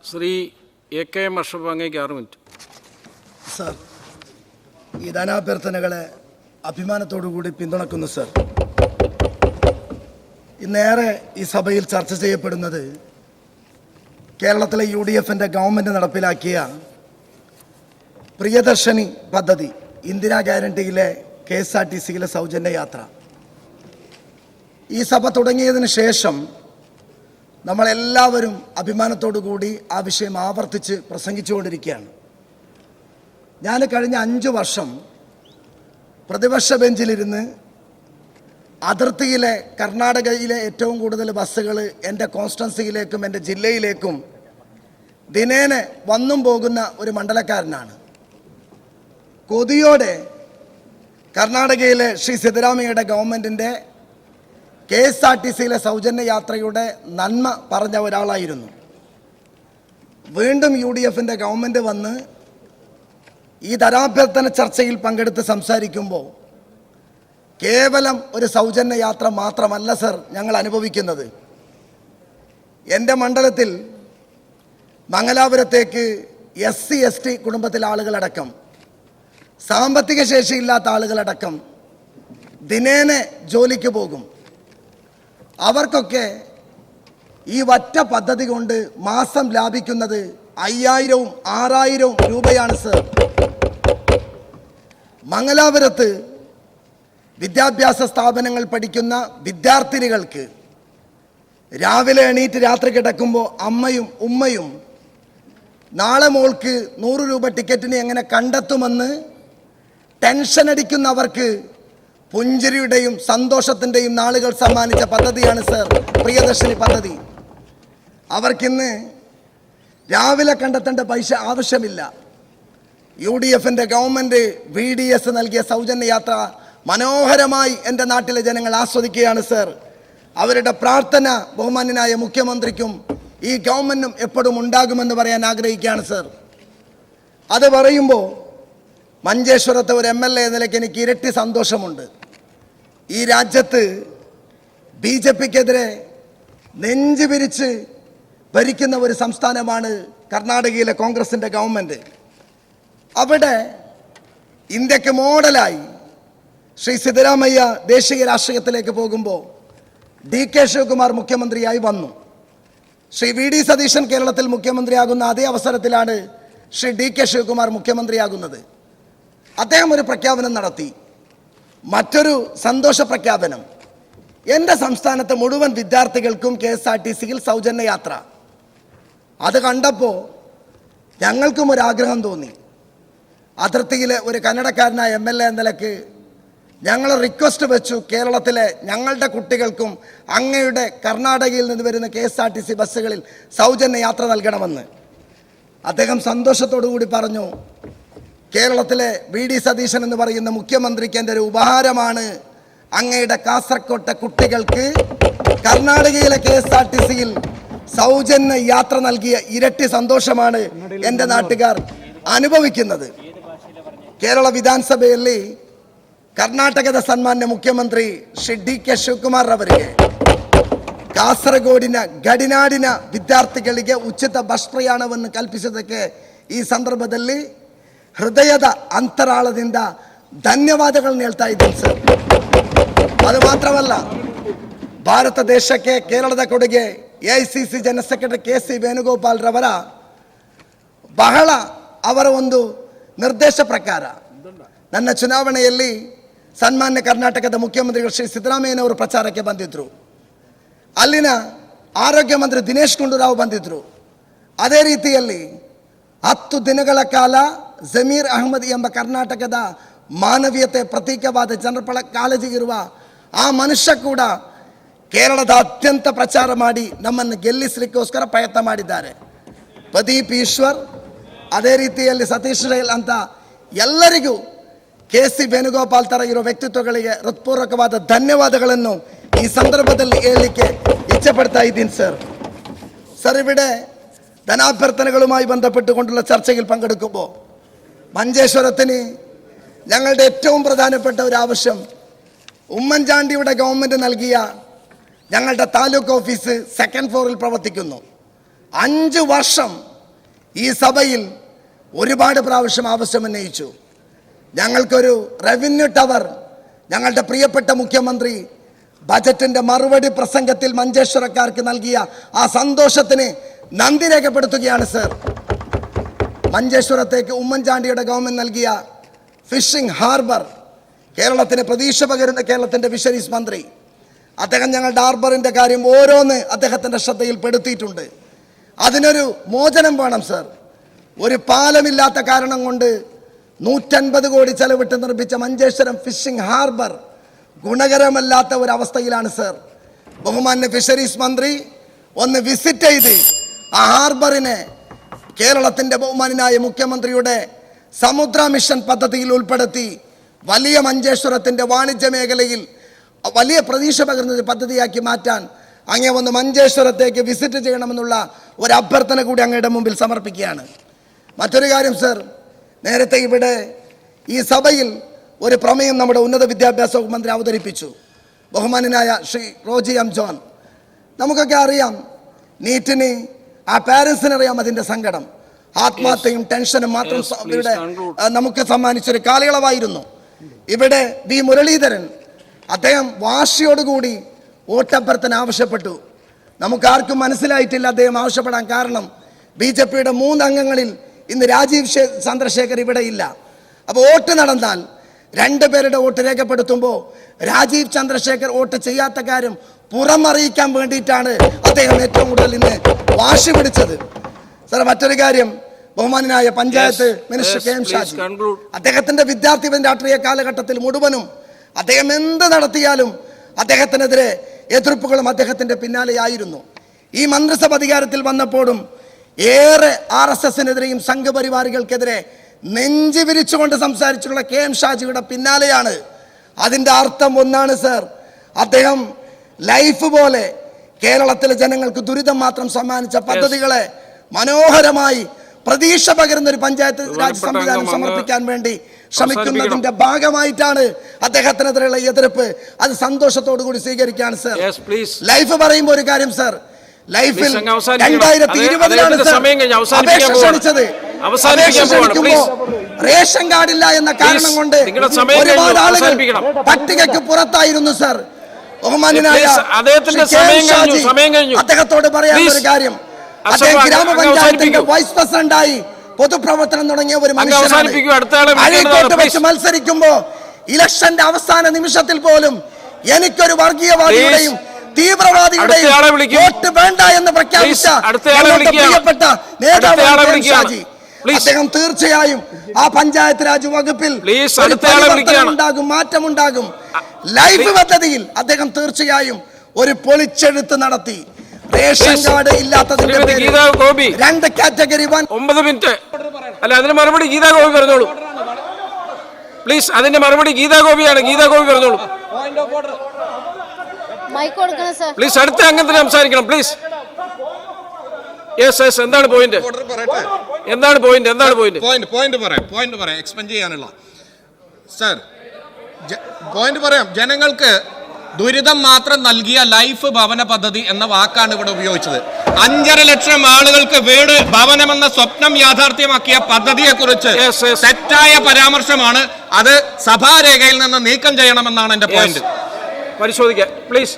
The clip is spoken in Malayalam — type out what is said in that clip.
Shri A K M Ashraf, അങ്ങേക്ക് 6 മിനിറ്റ്. സർ, ഈ ധനാഭ്യർത്ഥനകളെ അഭിമാനത്തോടുകൂടി പിന്തുണക്കുന്നു സർ. ഇന്നേറെ ഈ സഭയിൽ ചർച്ച ചെയ്യപ്പെടുന്നത് കേരളത്തിലെ UDFൻ്റെ ഗവൺമെൻറ് നടപ്പിലാക്കിയ പ്രിയദർശിനി പദ്ധതി, ഇന്ദിരാ ഗ്യാരണ്ടിയിലെ KSRTCയിലെ സൗജന്യ യാത്ര. ഈ സഭ തുടങ്ങിയതിന് ശേഷം നമ്മളെല്ലാവരും അഭിമാനത്തോടു കൂടി ആ വിഷയം ആവർത്തിച്ച് പ്രസംഗിച്ചുകൊണ്ടിരിക്കുകയാണ്. ഞാൻ കഴിഞ്ഞ 5 വർഷം പ്രതിപക്ഷ ബെഞ്ചിലിരുന്ന് അതിർത്തിയിലെ കർണാടകയിലെ ഏറ്റവും കൂടുതൽ ബസ്സുകൾ എൻ്റെ കോൺസ്റ്റിറ്റ്യുവൻസിയിലേക്കും എൻ്റെ ജില്ലയിലേക്കും ദിനേന വന്നും പോകുന്ന ഒരു മണ്ഡലക്കാരനാണ്. കൊതിയോടെ കർണാടകയിലെ ശ്രീ സിദ്ധരാമയ്യയുടെ ഗവൺമെൻറ്റിൻ്റെ KSRTCയിലെ സൗജന്യ യാത്രയുടെ നന്മ പറഞ്ഞ ഒരാളായിരുന്നു. വീണ്ടും UDFൻ്റെ ഗവൺമെൻറ് വന്ന് ഈ ധനാഭ്യർത്ഥന ചർച്ചയിൽ പങ്കെടുത്ത് സംസാരിക്കുമ്പോൾ കേവലം ഒരു സൗജന്യ യാത്ര മാത്രമല്ല സർ ഞങ്ങൾ അനുഭവിക്കുന്നത്. എൻ്റെ മണ്ഡലത്തിൽ മംഗലാപുരത്തേക്ക് SC ST കുടുംബത്തിലെ ആളുകളടക്കം, സാമ്പത്തിക ശേഷിയില്ലാത്ത ആളുകളടക്കം ദിനേന ജോലിക്ക് പോകും. അവർക്കൊക്കെ ഈ ഒറ്റ പദ്ധതി കൊണ്ട് മാസം ലാഭിക്കുന്നത് 5000-ഉം 6000-ഉം രൂപയാണ് സർ. മംഗലാപുരത്ത് വിദ്യാഭ്യാസ സ്ഥാപനങ്ങൾ പഠിക്കുന്ന വിദ്യാർത്ഥിനികൾക്ക് രാവിലെ എണീറ്റ് രാത്രി കിടക്കുമ്പോൾ അമ്മയും ഉമ്മയും നാളെ മോൾക്ക് 100 രൂപ ടിക്കറ്റിന് എങ്ങനെ കണ്ടെത്തുമെന്ന് ടെൻഷൻ അടിക്കുന്നവർക്ക് പുഞ്ചിരിയുടെയും സന്തോഷത്തിൻ്റെയും നാളുകൾ സമ്മാനിച്ച പദ്ധതിയാണ് സർ പ്രിയദർശിനി പദ്ധതി. അവർക്കിന്ന് രാവിലെ കണ്ടെത്തേണ്ട പൈസ ആവശ്യമില്ല. UDFൻ്റെ ഗവൺമെൻറ് VDS നൽകിയ സൗജന്യ യാത്ര മനോഹരമായി എൻ്റെ നാട്ടിലെ ജനങ്ങൾ ആസ്വദിക്കുകയാണ് സർ. അവരുടെ പ്രാർത്ഥന ബഹുമാന്യനായ മുഖ്യമന്ത്രിക്കും ഈ ഗവൺമെൻറ്റും എപ്പോഴും ഉണ്ടാകുമെന്ന് പറയാൻ ആഗ്രഹിക്കുകയാണ് സർ. അത് പറയുമ്പോൾ മഞ്ചേശ്വരത്തെ ഒരു MLA നിലയ്ക്ക് എനിക്ക് ഇരട്ടി സന്തോഷമുണ്ട്. ഈ രാജ്യത്ത് BJPക്കെതിരെ നെഞ്ചു വിരിച്ച് ഭരിക്കുന്ന ഒരു സംസ്ഥാനമാണ് കർണാടകയിലെ കോൺഗ്രസിൻ്റെ ഗവൺമെൻറ്. അവിടെ ഇന്ത്യക്ക് മോഡലായി ശ്രീ സിദ്ധരാമയ്യ ദേശീയ രാഷ്ട്രീയത്തിലേക്ക് പോകുമ്പോൾ DK ശിവകുമാർ മുഖ്യമന്ത്രിയായി വന്നു. ശ്രീ VD സതീശൻ കേരളത്തിൽ മുഖ്യമന്ത്രിയാകുന്ന അതേ അവസരത്തിലാണ് ശ്രീ DK ശിവകുമാർ മുഖ്യമന്ത്രിയാകുന്നത്. അദ്ദേഹം ഒരു പ്രഖ്യാപനം നടത്തി, മറ്റൊരു സന്തോഷ പ്രഖ്യാപനം. എൻ്റെ സംസ്ഥാനത്തെ മുഴുവൻ വിദ്യാർത്ഥികൾക്കും KSRTCയിൽ സൗജന്യ യാത്ര. അത് കണ്ടപ്പോൾ ഞങ്ങൾക്കും ഒരാഗ്രഹം തോന്നി. അതിർത്തിയിലെ ഒരു കന്നഡക്കാരനായ MLA എന്ന നിലയ്ക്ക് ഞങ്ങൾ റിക്വസ്റ്റ് വെച്ചു, കേരളത്തിലെ ഞങ്ങളുടെ കുട്ടികൾക്കും അങ്ങയുടെ കർണാടകയിൽ നിന്ന് വരുന്ന KSRTC ബസ്സുകളിൽ സൗജന്യ യാത്ര നൽകണമെന്ന്. അദ്ദേഹം സന്തോഷത്തോടു കൂടി പറഞ്ഞു, കേരളത്തിലെ VD സതീശൻ എന്ന് പറയുന്ന മുഖ്യമന്ത്രിക്ക് എൻ്റെ ഒരു ഉപഹാരമാണ് അങ്ങയുടെ കാസർകോട്ടെ കുട്ടികൾക്ക് കർണാടകയിലെ KSRTCയിൽ സൗജന്യ യാത്ര നൽകിയ ഇരട്ടി സന്തോഷമാണ് എൻ്റെ നാട്ടുകാർ അനുഭവിക്കുന്നത്. കേരള ವಿಧಾನಸಭೆಯಲ್ಲಿ ಕರ್ನಾಟಕದ ಸನ್ಮಾನ್ಯ ಮುಖ್ಯಮಂತ್ರಿ ಶ್ರೀ DK ಶಿವಕುಮಾರ್ ಅವರಿಗೆ ಕಾಸರಗೋಡಿನ ಗಡಿನಾಡಿನ ವಿದ್ಯಾರ್ಥಿಗಳಿಗೆ ಉಚಿತ ಬಸ್ ಪ್ರಯಾಣವನ್ನು ಕಲ್ಪಿಸಿದ್ದಕ್ಕೆ ಈ ಸಂದರ್ಭದಲ್ಲಿ ಹೃದಯದ ಅಂತರಾಳದಿಂದ ಧನ್ಯವಾದಗಳನ್ನು ಹೇಳ್ತಾ ಇದ್ದೀನಿ ಸರ್. ಅದು ಮಾತ್ರವಲ್ಲ, ಭಾರತ ದೇಶಕ್ಕೆ ಕೇರಳದ ಕೊಡುಗೆ AICC general secretary KC Venugopal ರವರ ಬಹಳ ಅವರ ಒಂದು ನಿರ್ದೇಶ ಪ್ರಕಾರ ನನ್ನ ಚುನಾವಣೆಯಲ್ಲಿ ಸನ್ಮಾನ್ಯ ಕರ್ನಾಟಕದ ಮುಖ್ಯಮಂತ್ರಿಗಳು ಶ್ರೀ ಸಿದ್ದರಾಮಯ್ಯನವರು ಪ್ರಚಾರಕ್ಕೆ ಬಂದಿದ್ದರು. ಅಲ್ಲಿನ ಆರೋಗ್ಯ ಮಂತ್ರಿ ದಿನೇಶ್ ಗುಂಡೂರಾವ್ ಬಂದಿದ್ದರು. ಅದೇ ರೀತಿಯಲ್ಲಿ 10 ದಿನಗಳ ಕಾಲ ಜಮೀರ್ ಅಹ್ಮದ್ ಎಂಬ ಕರ್ನಾಟಕದ ಮಾನವೀಯತೆ ಪ್ರತೀಕವಾದ ಜನರ ಕಾಳಜಿಗಿರುವ ಆ ಮನುಷ್ಯ ಕೂಡ ಕೇರಳದ ಅತ್ಯಂತ ಪ್ರಚಾರ ಮಾಡಿ ನಮ್ಮನ್ನು ಗೆಲ್ಲಿಸಲಿಕ್ಕೋಸ್ಕರ ಪ್ರಯತ್ನ ಮಾಡಿದ್ದಾರೆ. ಪ್ರದೀಪ್ ಈಶ್ವರ್, ಅದೇ ರೀತಿಯಲ್ಲಿ ಸತೀಶ್ ರೈಲ್ ಅಂತ ಎಲ್ಲರಿಗೂ KC ವೇಣುಗೋಪಾಲ್ ಥರ ಇರೋ ವ್ಯಕ್ತಿತ್ವಗಳಿಗೆ ಹೃತ್ಪೂರ್ವಕವಾದ ಧನ್ಯವಾದಗಳನ್ನು ಈ ಸಂದರ್ಭದಲ್ಲಿ ಹೇಳಲಿಕ್ಕೆ ഇച്ഛ പടുത്താ ഇದ್ದೀನಿ സർ. ഇവിടെ ധനാഭ്യർത്ഥനകളുമായി ബന്ധപ്പെട്ടുകൊണ്ടുള്ള ചർച്ചയിൽ പങ്കെടുക്കുമ്പോൾ മഞ്ചേശ്വരത്തിന് ഞങ്ങളുടെ ഏറ്റവും പ്രധാനപ്പെട്ട ഒരു ആവശ്യം, ഉമ്മൻചാണ്ടിയുടെ ഗവൺമെൻറ് നൽകിയ ഞങ്ങളുടെ താലൂക്ക് ഓഫീസ് 2nd ഫ്ലോറിൽ പ്രവർത്തിക്കുന്നു. 5 വർഷം ഈ സഭയിൽ ഒരുപാട് പ്രാവശ്യം ആവശ്യം ഉന്നയിച്ചു. ഞങ്ങൾക്കൊരു റവന്യൂ ടവർ ഞങ്ങളുടെ പ്രിയപ്പെട്ട മുഖ്യമന്ത്രി ബജറ്റിന്റെ മറുപടി പ്രസംഗത്തിൽ മഞ്ചേശ്വരക്കാർക്ക് നൽകിയ ആ സന്തോഷത്തിന് നന്ദി രേഖപ്പെടുത്തുകയാണ് സർ. മഞ്ചേശ്വരത്തേക്ക് ഉമ്മൻചാണ്ടിയുടെ ഗവൺമെന്റ് നൽകിയ ഫിഷിംഗ് ഹാർബർ കേരളത്തിന് പ്രതീക്ഷ പകരുന്ന കേരളത്തിന്റെ ഫിഷറീസ് മന്ത്രി അദ്ദേഹം ഞങ്ങളുടെ ഹാർബറിന്റെ കാര്യം ഓരോന്ന് അദ്ദേഹത്തിന്റെ ശ്രദ്ധയിൽപ്പെടുത്തിയിട്ടുണ്ട്. അതിനൊരു മോചനം വേണം സർ. ഒരു പാലമില്ലാത്ത കാരണം കൊണ്ട് 150 കോടി ചെലവിട്ട് നിർമ്മിച്ച മഞ്ചേശ്വരം ഫിഷിംഗ് ഹാർബർ ഗുണകരമല്ലാത്ത ഒരു അവസ്ഥയിലാണ് സർ. ബഹുമാന്യ ഫിഷറീസ് മന്ത്രി ഒന്ന് വിസിറ്റ് ചെയ്ത് ആ ഹാർബറിനെ കേരളത്തിന്റെ ബഹുമാനായ മുഖ്യമന്ത്രിയുടെ സമുദ്ര മിഷൻ പദ്ധതിയിൽ ഉൾപ്പെടുത്തി വലിയ മഞ്ചേശ്വരത്തിന്റെ വാണിജ്യ മേഖലയിൽ വലിയ പ്രതീക്ഷ പകർന്ന ഒരു പദ്ധതിയാക്കി മാറ്റാൻ അങ്ങേ ഒന്ന് മഞ്ചേശ്വരത്തേക്ക് വിസിറ്റ് ചെയ്യണമെന്നുള്ള ഒരു അഭ്യർത്ഥന കൂടി അങ്ങയുടെ മുമ്പിൽ സമർപ്പിക്കുകയാണ്. മറ്റൊരു കാര്യം സർ, നേരത്തെ ഇവിടെ ഈ സഭയിൽ ഒരു പ്രമേയം നമ്മുടെ ഉന്നത വിദ്യാഭ്യാസ വകുപ്പ് മന്ത്രി അവതരിപ്പിച്ചു. ബഹുമാനനായ ശ്രീ റോജി എം ജോൺ, നമുക്കൊക്കെ അറിയാം നീറ്റിന് ആ പാരൻസിന് അറിയാം അതിൻ്റെ സങ്കടം, ആത്മഹത്യയും ടെൻഷനും മാത്രം ഇവിടെ നമുക്ക് സമ്മാനിച്ചൊരു കാലയളവായിരുന്നു. ഇവിടെ വി മുരളീധരൻ അദ്ദേഹം വാശിയോടുകൂടി വോട്ടഭ്യർത്ഥന ആവശ്യപ്പെട്ടു. നമുക്കാർക്കും മനസ്സിലായിട്ടില്ല അദ്ദേഹം ആവശ്യപ്പെടാൻ കാരണം BJPയുടെ 3 അംഗങ്ങളിൽ ഇന്ന് രാജീവ് ചന്ദ്രശേഖർ ഇവിടെ ഇല്ല. അപ്പോൾ വോട്ട് നടന്നാൽ 2 പേരുടെ വോട്ട് രേഖപ്പെടുത്തുമ്പോൾ രാജീവ് ചന്ദ്രശേഖർ വോട്ട് ചെയ്യാത്ത കാര്യം പുറമറിയിക്കാൻ വേണ്ടിയിട്ടാണ് അദ്ദേഹം ഏറ്റവും കൂടുതൽ ഇന്ന് വാശി പിടിച്ചത്. സാർ, മറ്റൊരു കാര്യം, ബഹുമാനായ പഞ്ചായത്ത് മിനിസ്റ്റർ KM ഷാജി അദ്ദേഹത്തിന്റെ വിദ്യാർത്ഥി രാഷ്ട്രീയ കാലഘട്ടത്തിൽ മുഴുവനും അദ്ദേഹം എന്ത് നടത്തിയാലും അദ്ദേഹത്തിനെതിരെ എതിർപ്പുകളും അദ്ദേഹത്തിന്റെ പിന്നാലെയായിരുന്നു. ഈ മന്ത്രിസഭ അധികാരത്തിൽ വന്നപ്പോഴും ഏറെ RSSനെതിരെയും സംഘപരിവാറികൾക്കെതിരെ നെഞ്ചു വിരിച്ചുകൊണ്ട് സംസാരിച്ചിട്ടുള്ള KM ഷാജിയുടെ പിന്നാലെയാണ്. അതിൻ്റെ അർത്ഥം ഒന്നാണ് സർ, അദ്ദേഹം ലൈഫ് പോലെ കേരളത്തിലെ ജനങ്ങൾക്ക് ദുരിതം മാത്രം സമ്മാനിച്ച പദ്ധതികളെ മനോഹരമായി പ്രതീക്ഷ പകരുന്ന ഒരു പഞ്ചായത്ത് രാജ് സംവിധാനം സമർപ്പിക്കാൻ വേണ്ടി ശ്രമിക്കുന്നതിന്റെ ഭാഗമായിട്ടാണ് അദ്ദേഹത്തിനെതിരെയുള്ള എതിർപ്പ്. അത് സന്തോഷത്തോടു കൂടി സ്വീകരിക്കാൻ സർ. ലൈഫ് പറയുമ്പോൾ ഒരു കാര്യം സർ, ലൈഫിൽ 2020 അപേക്ഷ ക്ഷണിച്ചത് റേഷൻ കാർഡില്ല എന്ന കാരണം കൊണ്ട് ഒരുപാട് ആളുകൾ പട്ടികയ്ക്ക് പുറത്തായിരുന്നു സർ. ബഹുമാന്യനായ അദ്ദേഹത്തോട് പറയാനുള്ള ഒരു കാര്യം, അദ്ദേഹം ഗ്രാമപഞ്ചായത്തിന്റെ വൈസ് പ്രസിഡന്റായി പൊതുപ്രവർത്തനം തുടങ്ങിയ ഒരു മനുഷ്യനാണ്. അഴീക്കോട്ട് വെച്ച് മത്സരിക്കുമ്പോ ഇലക്ഷന്റെ അവസാന നിമിഷത്തിൽ പോലും എനിക്കൊരു വർഗീയവാദിയുടെയും തീവ്രവാദിയുടെയും വോട്ട് വേണ്ട എന്ന് പ്രഖ്യാപിച്ച പ്രിയപ്പെട്ട നേതാവ് ഷാജി, അദ്ദേഹം തീർച്ചയായും ആ പഞ്ചായത്ത് രാജ് വകുപ്പിൽ ഉണ്ടാകും, മാറ്റമുണ്ടാകും. ലൈഫ് പദ്ധതിയിൽ അദ്ദേഹം തീർച്ചയായും ഒരു പൊളിച്ചെഴുത്ത് നടത്തി. റേഷൻ കാർഡ് ഇല്ലാത്തതിന്റെ പേരിൽ 2 കാറ്റഗറി 9 മിനിറ്റ് അല്ല, അതിന് മറുപടി ഗീതാ ഗോപി പറഞ്ഞോളൂ പ്ലീസ്. അതിന്റെ മറുപടി ഗീതാ ഗോപിയാണ്. ഗീതാ ഗോപി പറഞ്ഞോളൂ പ്ലീസ്. അടുത്ത അംഗത്തിന് സംസാരിക്കണം പ്ലീസ്. യെസ് യെസ്, എന്താണ് പോയിന്റ്? എന്താണ് പോയിന്റ്? എന്താണ് പോയിന്റ്? പോയിന്റ് പറയാം എക്സ്പ്ലെയിൻ ചെയ്യാനുള്ള സർ. പോയിന്റ് പറയാം. ജനങ്ങൾക്ക് ദുരിതം മാത്രം നൽകിയ ലൈഫ് ഭവന പദ്ധതി എന്ന വാക്കാണ് ഇവിടെ ഉപയോഗിച്ചത്. 5.5 ലക്ഷം ആളുകൾക്ക് വീട് ഭവനമെന്ന സ്വപ്നം യാഥാർത്ഥ്യമാക്കിയ പദ്ധതിയെക്കുറിച്ച് തെറ്റായ പരാമർശമാണ്. അത് സഭാരേഖയിൽ നിന്ന് നീക്കം ചെയ്യണമെന്നാണ് എന്റെ പോയിന്റ്. പരിശോധിക്കാം പ്ലീസ്.